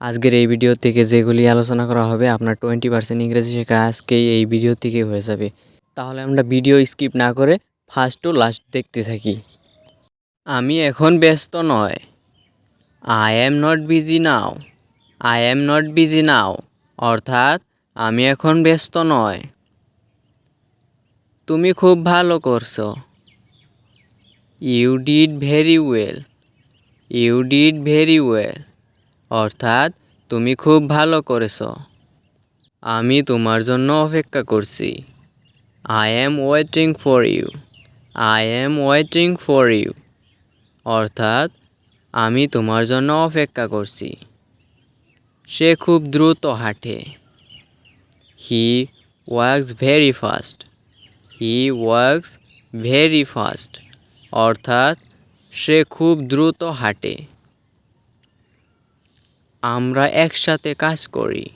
আজকের এই ভিডিও থেকে যেগুলি আলোচনা করা হবে আপনার 20% ইংরেজি শেখা আজকেই এই ভিডিও থেকে হয়ে যাবে। তাহলে আমরা ভিডিও স্কিপ না করে ফার্স্ট টু লাস্ট দেখতে থাকি। আমি এখন ব্যস্ত নয়। I am not busy now. I am not busy now অর্থাৎ আমি এখন ব্যস্ত নয়। তুমি খুব ভালো করছো। You did very well. You did very well অর্থাৎ তুমি খুব ভালো করেছো। আমি তোমার জন্য অপেক্ষা করছি। I am waiting for you. I am waiting for you অর্থাৎ আমি তোমার জন্য অপেক্ষা করছি। সে খুব দ্রুত হাঁটে। He works very fast. He works very fast অর্থাৎ সে খুব দ্রুত হাঁটে। আমরা একসাথে কাজ করি।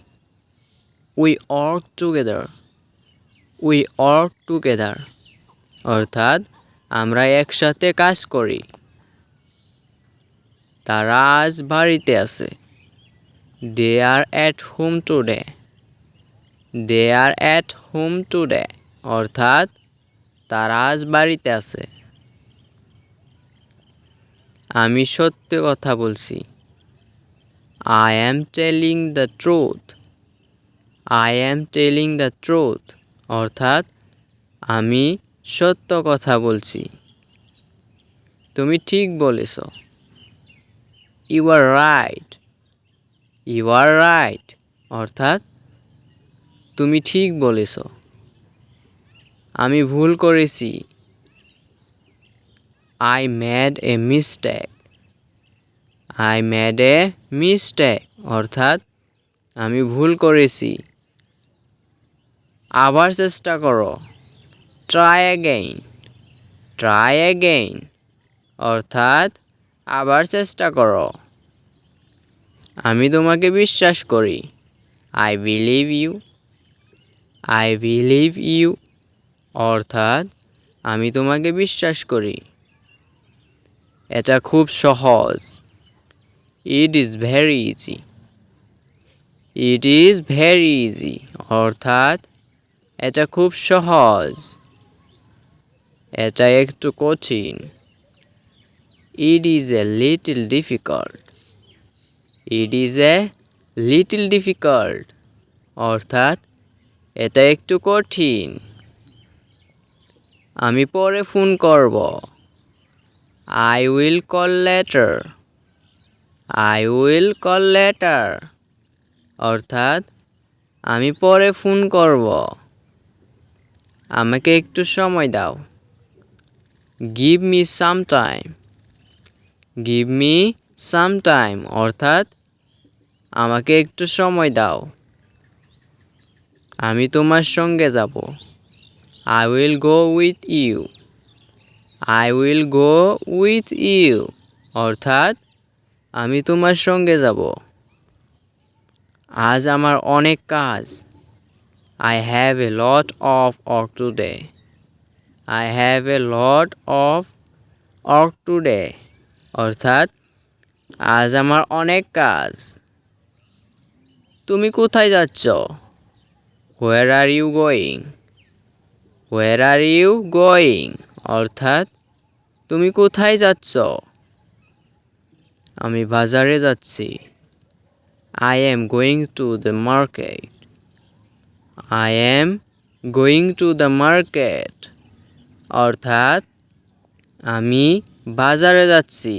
We work together. We work together অর্থাৎ আমরা একসাথে কাজ করি। তারা আজ বাড়িতে আছে। They are at home today. They are at home today অর্থাৎ তারা আজ বাড়িতে আছে। আমি সত্য কথা বলছি। I am telling the truth. I am telling the truth অর্থাৎ আমি সত্য কথা বলছি। তুমি ঠিক বলেছ। You are right. You are right অর্থাৎ তুমি ঠিক বলেছ। আমি ভুল করেছি। I made a mistake. I made a mistake অর্থাৎ আমি ভুল করেছি। আবার চেষ্টা করো। Try again. ট্রাই অ্যাগেইন অর্থাৎ আবার চেষ্টা করো। আমি তোমাকে বিশ্বাস করি। I believe you. I believe you অর্থাৎ আমি তোমাকে বিশ্বাস করি। এটা খুব সহজ। It is very easy. It is very easy অর্থাৎ এটা খুব সহজ। এটা একটু কঠিন। It is a little difficult. It is a little difficult অর্থাৎ এটা একটু কঠিন। আমি পরে ফোন করব। I will call later. I will call later অর্থাৎ আমি পরে ফোন করব। আমাকে একটু সময় দাও। Give me some time. Give me some time অর্থাৎ আমাকে একটু সময় দাও। আমি তোমার সঙ্গে যাব। I will go with you. I will go with you অর্থাৎ আমি তোমার সঙ্গে যাব। আজ আমার অনেক কাজ। I have a lot of work today. I have a lot of work today অর্থাৎ আজ আমার অনেক কাজ। তুমি কোথায় যাচ্ছ? Where are you going? Where are you going অর্থাৎ তুমি কোথায় যাচ্ছ? আমি বাজারে যাচ্ছি। I am going to the market. I am going to the market অর্থাৎ আমি বাজারে যাচ্ছি।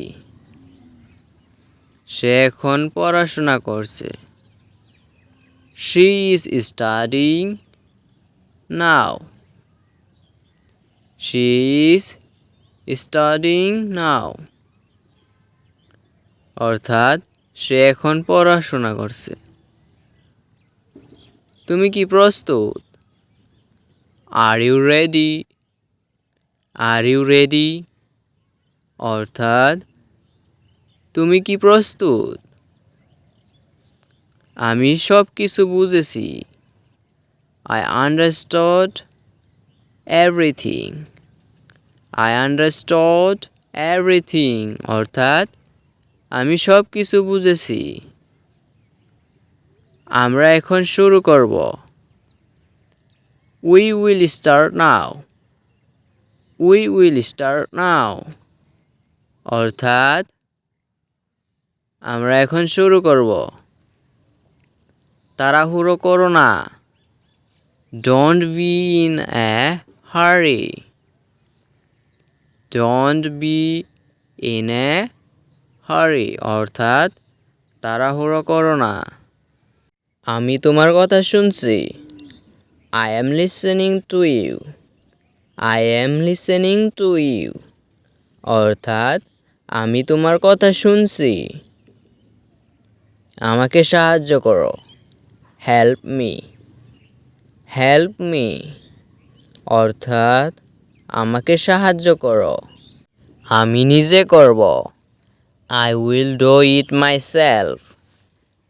সে এখন পড়াশোনা করছে। She is studying now. She is studying now অর্থাৎ সে এখন পড়াশোনা করছে। তুমি কি প্রস্তুত? Are you ready? Are you ready অর্থাৎ তুমি কি প্রস্তুত? আমি সব কিছু বুঝেছি। I understood everything. I understood everything অর্থাৎ আমি সব কিছু বুঝেছি। আমরা এখন শুরু করব। We will start now. We will start now. অর্থাৎ আমরা এখন শুরু করব। তাড়াহুড়ো করো না। Don't be in a hurry. Don't be in a hurry. অর্থাৎ তাড়াহুড়ো করো না। আমি তোমার কথা শুনছি। I am listening to you. I am listening to you. অর্থাৎ আমি তোমার কথা শুনছি। আমাকে সাহায্য করো। Help me. Help me. অর্থাৎ আমাকে সাহায্য করো। আমি নিজে করব। I will do it myself.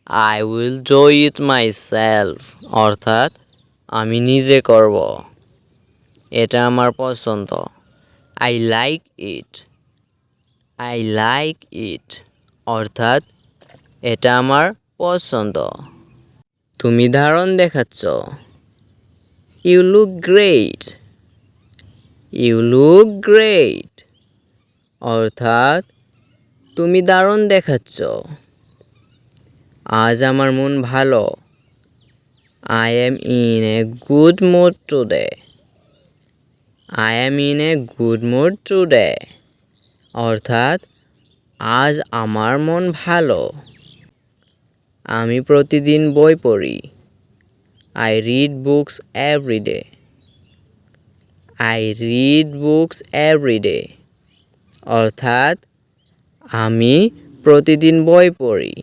I will do it myself. অর্থাৎ আমি নিজে করব। এটা আমার পছন্দ। I like it. I like it. অর্থাৎ এটা আমার পছন্দ। তুমি দারুণ দেখাচ্ছ। You look great. You look great. অর্থাৎ তুমি দারুণ দেখাচ্ছ। আজ আমার মন ভালো। I am in a good mood today. I am in a good mood today. অর্থাৎ আজ আমার মন ভালো। আমি প্রতিদিন বই পড়ি। I read books every day. I read books every day. অর্থাৎ আমি প্রতিদিন বই পড়ি।